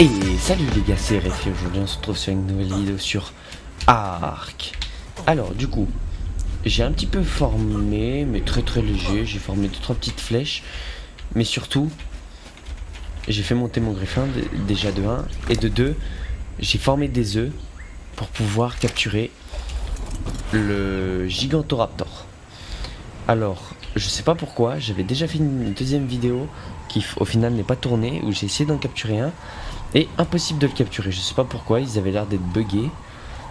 Et salut les gars, c'est Refi. Aujourd'hui on se retrouve sur une nouvelle vidéo sur Ark. Alors du coup, j'ai un petit peu formé, mais très léger. J'ai formé 2-3 petites flèches. Mais surtout, j'ai fait monter mon griffin déjà de 1. Et de 2, j'ai formé des œufs pour pouvoir capturer le Gigantoraptor. Alors, je sais pas pourquoi, j'avais déjà fait une deuxième vidéo qui au final n'est pas tournée, où j'ai essayé d'en capturer un. Et impossible de le capturer, je sais pas pourquoi, ils avaient l'air d'être buggés.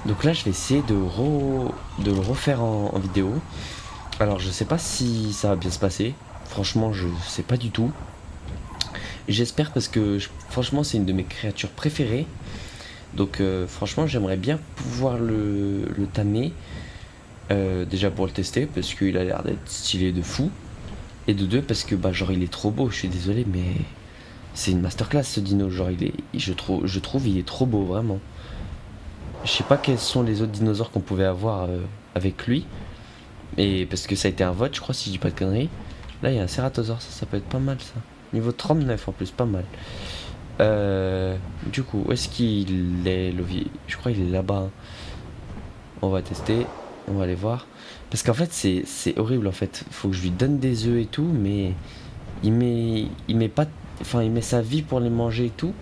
Donc là je vais essayer de le refaire en vidéo. Alors je sais pas si ça va bien se passer. Franchement je sais pas du tout. J'espère parce que franchement c'est une de mes créatures préférées. Donc franchement j'aimerais bien pouvoir le tamer. Déjà pour le tester parce qu'il a l'air d'être stylé de fou. Et de 2 parce que bah genre il est trop beau, je suis désolé mais... C'est une masterclass ce dino, genre je trouve il est trop beau vraiment. Je sais pas quels sont les autres dinosaures qu'on pouvait avoir avec lui. Et parce que ça a été un vote je crois si je dis pas de conneries. Là il y a un Ceratosaure, ça peut être pas mal ça. Niveau 39 en plus, pas mal. Du coup, où est-ce qu'il est Lovie? Je crois qu'il est là-bas. On va tester, on va aller voir. Parce qu'en fait c'est horrible en fait. Faut que je lui donne des œufs et tout, mais il met pas... Enfin, il met sa vie pour les manger et tout.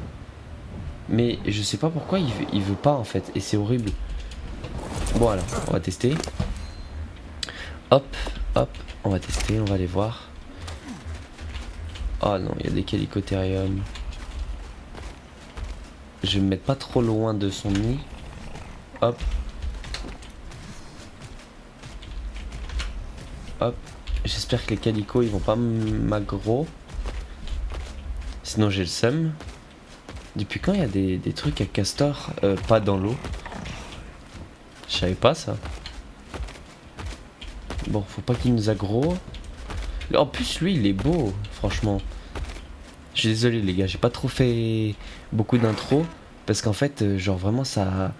Mais je sais pas pourquoi il veut pas en fait. Et c'est horrible. Bon alors, on va tester. Hop, hop, on va tester, on va aller voir. Oh non, il y a des Chalicotherium. Je vais me mettre pas trop loin de son nid. Hop. Hop. J'espère que les calicos ils vont pas m'aggro. Sinon j'ai le seum. Depuis quand il y a des trucs à castor pas dans l'eau? Je savais pas ça. Bon, faut pas qu'il nous aggro. En plus, lui, il est beau, franchement. Je suis désolé, les gars, j'ai pas trop fait beaucoup d'intro. Parce qu'en fait, genre vraiment, ça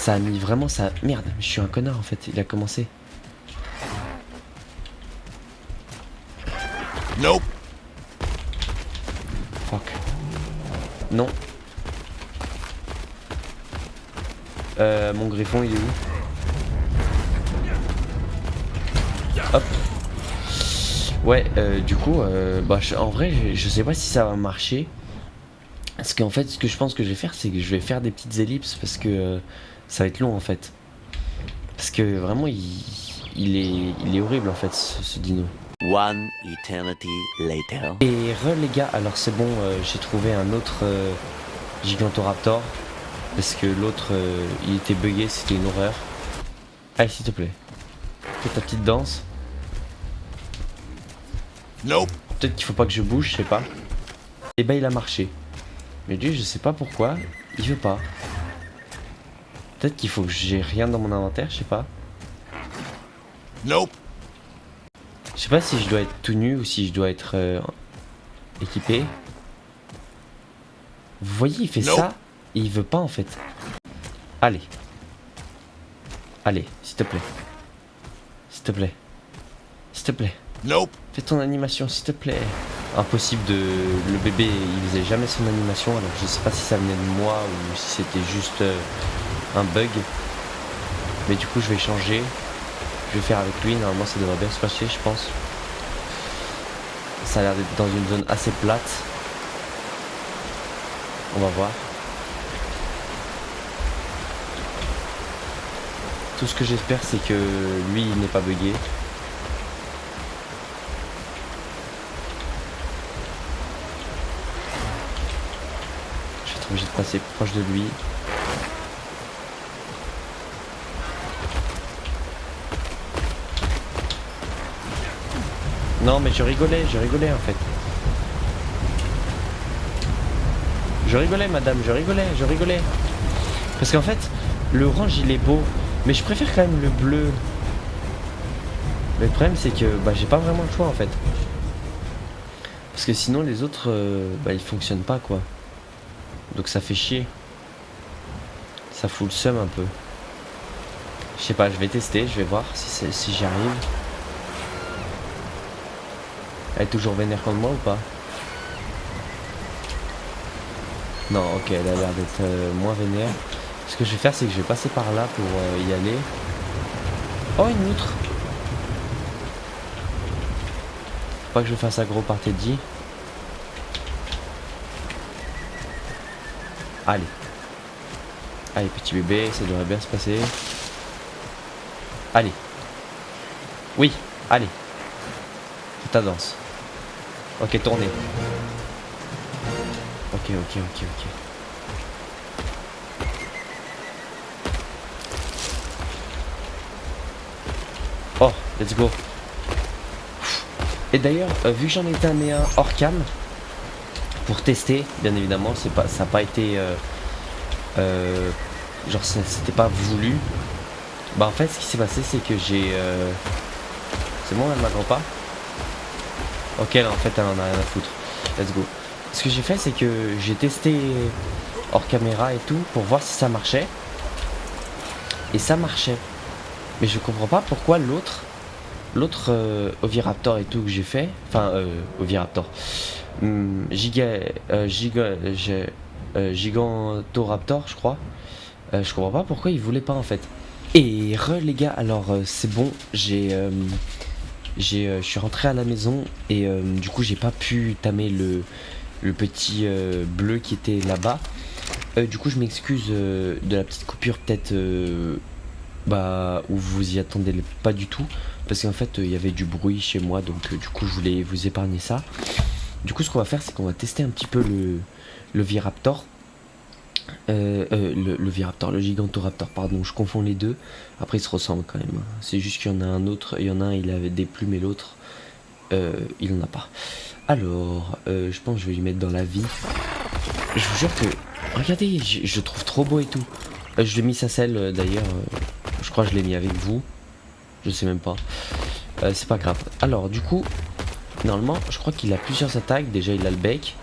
a mis vraiment ça. Merde, je suis un connard en fait, il a commencé. Nope. Fuck. Non. Mon griffon, il est où? Hop. Ouais, du coup, bah, en vrai, je sais pas si ça va marcher. Parce qu'en fait, ce que je pense que je vais faire, c'est que je vais faire des petites ellipses parce que ça va être long en fait. Parce que vraiment, il est horrible en fait, ce dino. One eternity later. Et les gars, alors c'est bon, j'ai trouvé un autre Gigantoraptor. Parce que l'autre, il était bugué, c'était une horreur. Allez, s'il te plaît. Fais ta petite danse. Nope. Peut-être qu'il faut pas que je bouge, je sais pas. Et bah il a marché. Mais lui, je sais pas pourquoi, il veut pas. Peut-être qu'il faut que j'ai rien dans mon inventaire, je sais pas. Nope. Je sais pas si je dois être tout nu ou si je dois être équipé. Vous voyez, il fait ça et il veut pas en fait. Allez. Allez, s'il te plaît. S'il te plaît. S'il te plaît. Nope. Fais ton animation, s'il te plaît. Impossible de... Le bébé, il faisait jamais son animation, alors je sais pas si ça venait de moi ou si c'était juste un bug. Mais du coup, je vais changer. Je vais faire avec lui, normalement ça devrait bien se passer, je pense. Ça a l'air d'être dans une zone assez plate. On va voir. Tout ce que j'espère, c'est que lui, il n'est pas bugué. Je vais être obligé de passer proche de lui. Non, mais je rigolais en fait. Je rigolais, madame, je rigolais. Parce qu'en fait, le orange, il est beau. Mais je préfère quand même le bleu. Mais le problème, c'est que bah, j'ai pas vraiment le choix en fait. Parce que sinon, les autres, bah, ils fonctionnent pas quoi. Donc ça fait chier. Ça fout le seum un peu. Je sais pas, je vais tester, je vais voir si j'y arrive. Elle est toujours vénère contre moi ou pas? Non, ok, elle a l'air d'être moins vénère. Ce que je vais faire, c'est que je vais passer par là pour y aller. Oh, une outre. Faut pas que je fasse aggro par Teddy. Allez. Allez, petit bébé, ça devrait bien se passer. Allez. Oui, allez. Fais ta danse. Ok, tournez. Ok. Oh, let's go. Et d'ailleurs, vu que j'en ai tamé un hors cam, pour tester, bien évidemment, c'est pas, ça n'a pas été... genre, c'était pas voulu. Bah en fait, ce qui s'est passé, c'est que j'ai... C'est bon, elle m'attend pas. Ok, là, en fait, elle en a rien à foutre. Let's go. Ce que j'ai fait, c'est que j'ai testé hors caméra et tout pour voir si ça marchait. Et ça marchait. Mais je comprends pas pourquoi l'autre Oviraptor et tout que j'ai fait, enfin Oviraptor, Gigantoraptor je crois, je comprends pas pourquoi il voulait pas en fait. Et les gars, alors c'est bon, je suis rentré à la maison et du coup j'ai pas pu tamer le petit bleu qui était là-bas. Du coup je m'excuse de la petite coupure peut-être bah où vous y attendez pas du tout parce qu'en fait il y avait du bruit chez moi donc du coup je voulais vous épargner ça. Du coup ce qu'on va faire c'est qu'on va tester un petit peu le Viraptor. Le Viraptor, le Gigantoraptor, pardon, je confonds les deux. Après ils se ressemblent quand même. C'est juste qu'il y en a un autre, il y en a un il avait des plumes et l'autre il en a pas. Alors je pense que je vais lui mettre dans la vie. Je vous jure que regardez, je le trouve trop beau et tout. Je lui ai mis sa selle d'ailleurs. Je crois que je l'ai mis avec vous. Je sais même pas. C'est pas grave. Alors du coup, normalement, je crois qu'il a plusieurs attaques. Déjà, il a le bec.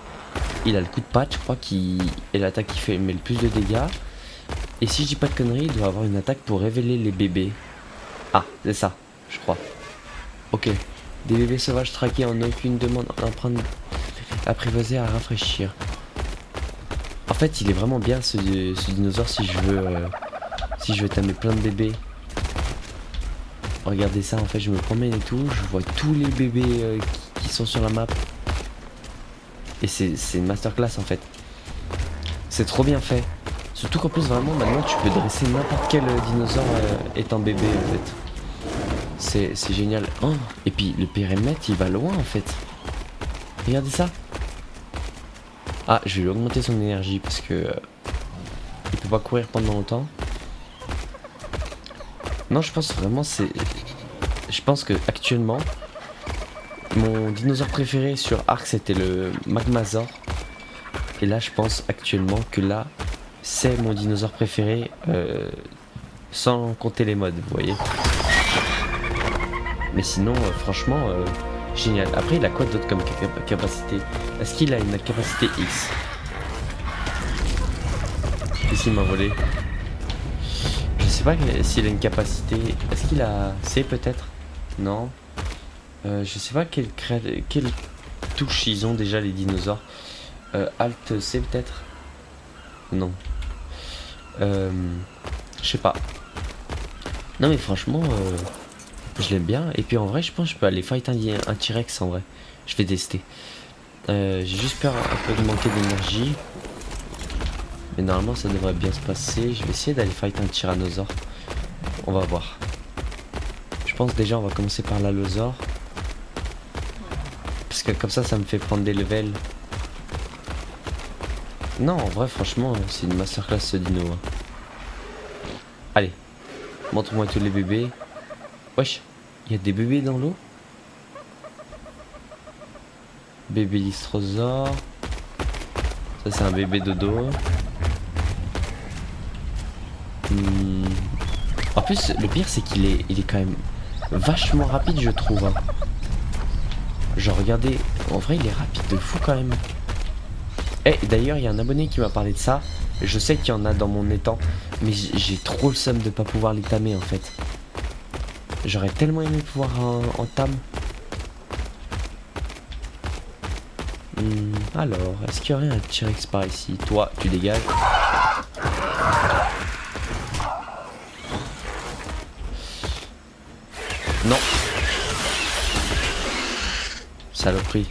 Il a le coup de patte. Je crois qu'il est l'attaque qui met le plus de dégâts. Et si je dis pas de conneries, il doit avoir une attaque pour révéler les bébés. Ah, c'est ça, je crois. Ok. Des bébés sauvages traqués en aucune demande empreinte apprivoisée à rafraîchir. En fait, il est vraiment bien ce dinosaure si je veux tamer plein de bébés. Regardez ça, en fait, je me promène et tout, je vois tous les bébés qui sont sur la map. Et c'est une masterclass en fait. C'est trop bien fait. Surtout qu'en plus, vraiment, maintenant, tu peux dresser n'importe quel dinosaure étant bébé en fait. C'est génial. Oh, et puis le périmètre, il va loin en fait. Regardez ça. Ah, je vais lui augmenter son énergie parce que il peut pas courir pendant longtemps. Non, je pense vraiment je pense que actuellement mon dinosaure préféré sur Ark c'était le Magmasaur. Et là, je pense actuellement que là c'est mon dinosaure préféré sans compter les modes, vous voyez. Mais sinon, franchement, génial. Après, il a quoi d'autre comme capacité? Est-ce qu'il a une capacité X? Qu'est-ce qu'il m'a volé? Je sais pas s'il a une capacité. Est-ce qu'il a C peut-être? Non. Je sais pas quelle touche ils ont déjà les dinosaures. Alt C peut-être? Non. Je sais pas. Non mais franchement, je l'aime bien. Et puis en vrai, je pense que je peux aller fight un T-Rex en vrai. Je vais tester. J'ai juste peur un peu de manquer d'énergie. Mais normalement ça devrait bien se passer. Je vais essayer d'aller fight un tyrannosaure. On va voir. Je pense déjà on va commencer par l'allosaure. Parce que comme ça me fait prendre des levels. Non en vrai franchement c'est une masterclass ce dino. Hein. Allez. Montre-moi tous les bébés. Wesh. Il y a des bébés dans l'eau. Bébé Lystrosaure. Ça c'est un bébé dodo. En plus, le pire c'est qu'il est quand même vachement rapide, je trouve. Hein. Genre, regardez, en vrai, il est rapide de fou quand même. Et d'ailleurs, il y a un abonné qui m'a parlé de ça. Je sais qu'il y en a dans mon étang, mais j'ai trop le seum de pas pouvoir les tamer en fait. J'aurais tellement aimé pouvoir en tam. Alors, est-ce qu'il y aurait un T-Rex par ici? Toi, tu dégages. Non. Saloperie.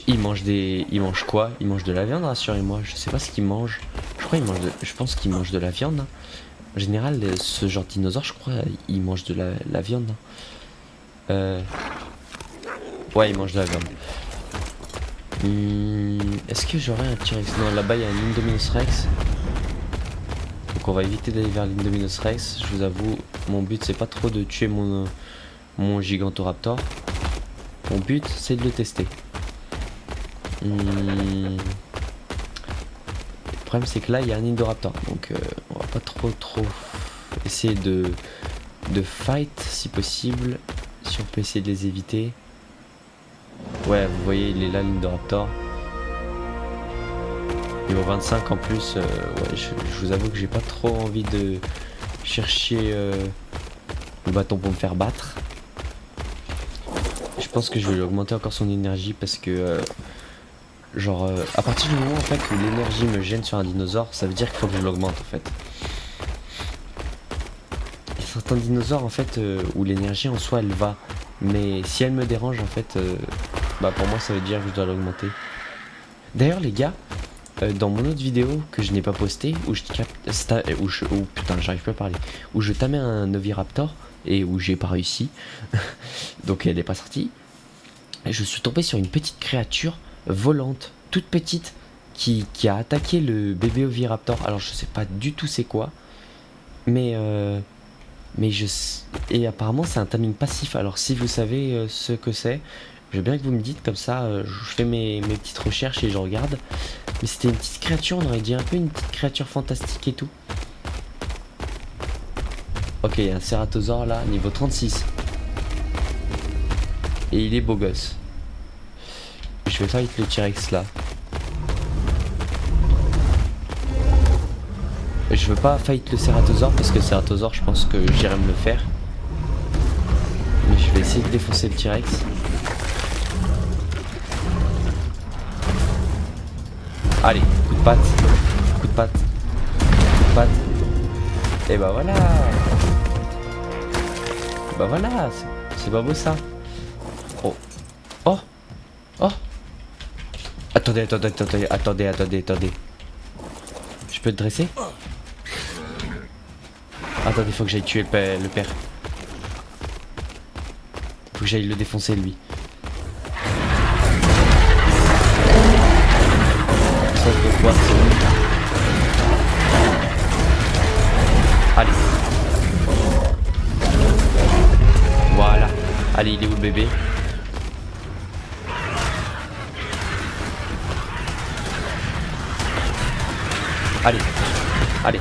Il mange il mange quoi? Il mange de la viande, rassurez-moi. Je sais pas ce qu'il mange. Je pense qu'il mange de la viande. Hein. En général, ce genre de dinosaure, je crois, il mange de la viande. Hein. Ouais, il mange de la viande. Est-ce que j'aurais un T-Rex? Non, là-bas il y a un Indominus Rex. Donc on va éviter d'aller vers l'Indominus Rex. Je vous avoue, mon but c'est pas trop de tuer mon Gigantoraptor. Mon but c'est de le tester. Le problème c'est que là il y a un Indoraptor. Donc on va pas trop essayer de fight si possible. Si on peut essayer de les éviter. Ouais, vous voyez, il est là, l'Indoraptor. Niveau 25 en plus, ouais, je vous avoue que j'ai pas trop envie de chercher le bâton pour me faire battre. Je pense que je vais lui augmenter encore son énergie parce que, genre, à partir du moment en fait où l'énergie me gêne sur un dinosaure, ça veut dire qu'il faut que je l'augmente en fait. Il y a certains dinosaures en fait où l'énergie en soi elle va. Mais si elle me dérange en fait, bah pour moi ça veut dire que je dois l'augmenter. D'ailleurs les gars, dans mon autre vidéo que je n'ai pas postée, où je putain j'arrive plus à parler, où je tamais un Oviraptor et où j'ai pas réussi, donc elle n'est pas sortie, je suis tombé sur une petite créature volante, toute petite, qui a attaqué le bébé Oviraptor. Alors je sais pas du tout c'est quoi, mais et apparemment c'est un taming passif. Alors si vous savez ce que c'est, je veux bien que vous me dites, comme ça je fais mes petites recherches et je regarde. Mais c'était une petite créature, on aurait dit un peu une petite créature fantastique et tout. Ok, il y a un Ceratosaure là, niveau 36. Et il est beau gosse. Je vais fight le T-Rex là. Je veux pas fight le Ceratosaure parce que le Ceratosaure je pense que j'irai me le faire. Mais je vais essayer de défoncer le T-Rex. Allez, coup de patte, coup de patte, coup de patte. Et bah voilà. Bah voilà, c'est pas beau ça. Oh, oh, oh. Attendez. Je peux te dresser? Attendez, faut que j'aille tuer le père. Faut que j'aille le défoncer lui. Ça je peux voir, c'est bon. Allez. Voilà. Allez, il est où le bébé? Allez. Allez.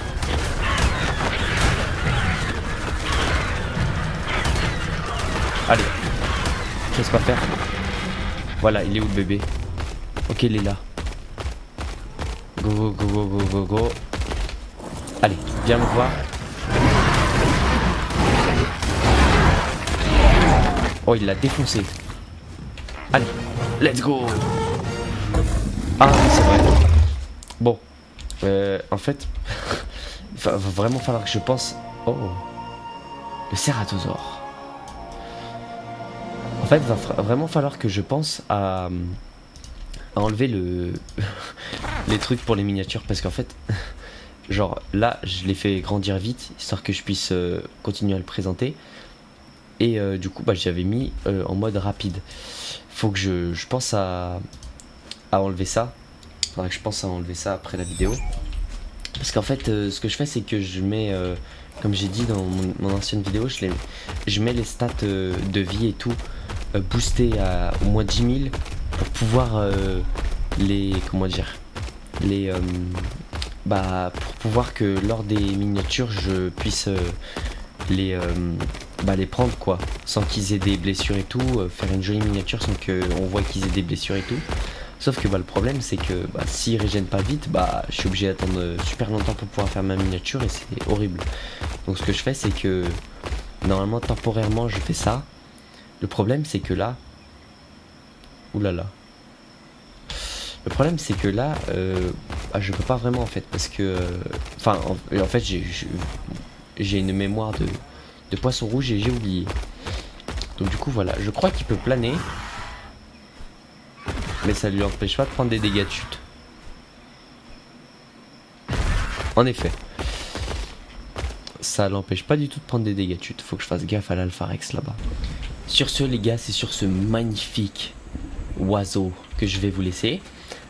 Allez. Je laisse pas faire. Voilà, il est où le bébé? Ok, il est là. Go. Allez, viens me voir. Oh, il l'a défoncé. Allez, let's go. Ah, c'est vrai. Bon. En fait, il va vraiment falloir que je pense... Oh. Le Ceratosaure. En fait, il va vraiment falloir que je pense à enlever les trucs pour les miniatures. Parce qu'en fait, genre là, je l'ai fait grandir vite, histoire que je puisse continuer à le présenter. Et du coup, bah, j'avais mis en mode rapide. Faut que je pense à enlever ça. Faudra que je pense à enlever ça après la vidéo. Parce qu'en fait, ce que je fais, c'est que je mets, comme j'ai dit dans mon ancienne vidéo, je mets les stats de vie et tout boostés à au moins 10 000 pour pouvoir pour pouvoir que lors des miniatures, je puisse les prendre quoi, sans qu'ils aient des blessures et tout, faire une jolie miniature sans qu'on voit qu'ils aient des blessures et tout. Sauf que le problème c'est que s'ils régènent pas vite, je suis obligé d'attendre super longtemps pour pouvoir faire ma miniature et c'est horrible. Donc ce que je fais c'est que normalement temporairement je fais ça. Le problème c'est que là, Oulala. Le problème c'est que là, je peux pas vraiment en fait parce que, enfin, en fait j'ai une mémoire de poisson rouge et j'ai oublié. Donc du coup voilà, je crois qu'il peut planer, mais ça lui empêche pas de prendre des dégâts de chute. En effet, ça l'empêche pas du tout de prendre des dégâts de chute. Faut que je fasse gaffe à l'Alpharex là-bas. Sur ce les gars, c'est sur ce magnifique oiseau que je vais vous laisser.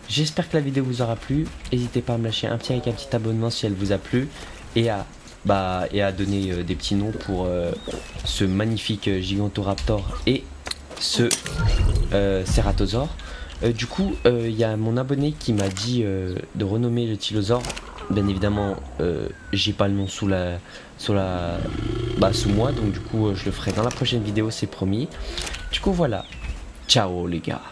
J'espère que la vidéo vous aura plu. N'hésitez pas à me lâcher un petit like, un petit abonnement si elle vous a plu. Et à donner des petits noms pour ce magnifique Gigantoraptor et ce Ceratosaure. Du coup, il y a mon abonné qui m'a dit de renommer le Tylosaure. Bien évidemment, j'ai pas le nom sous moi, donc du coup, je le ferai dans la prochaine vidéo, c'est promis. Du coup, voilà. Ciao les gars.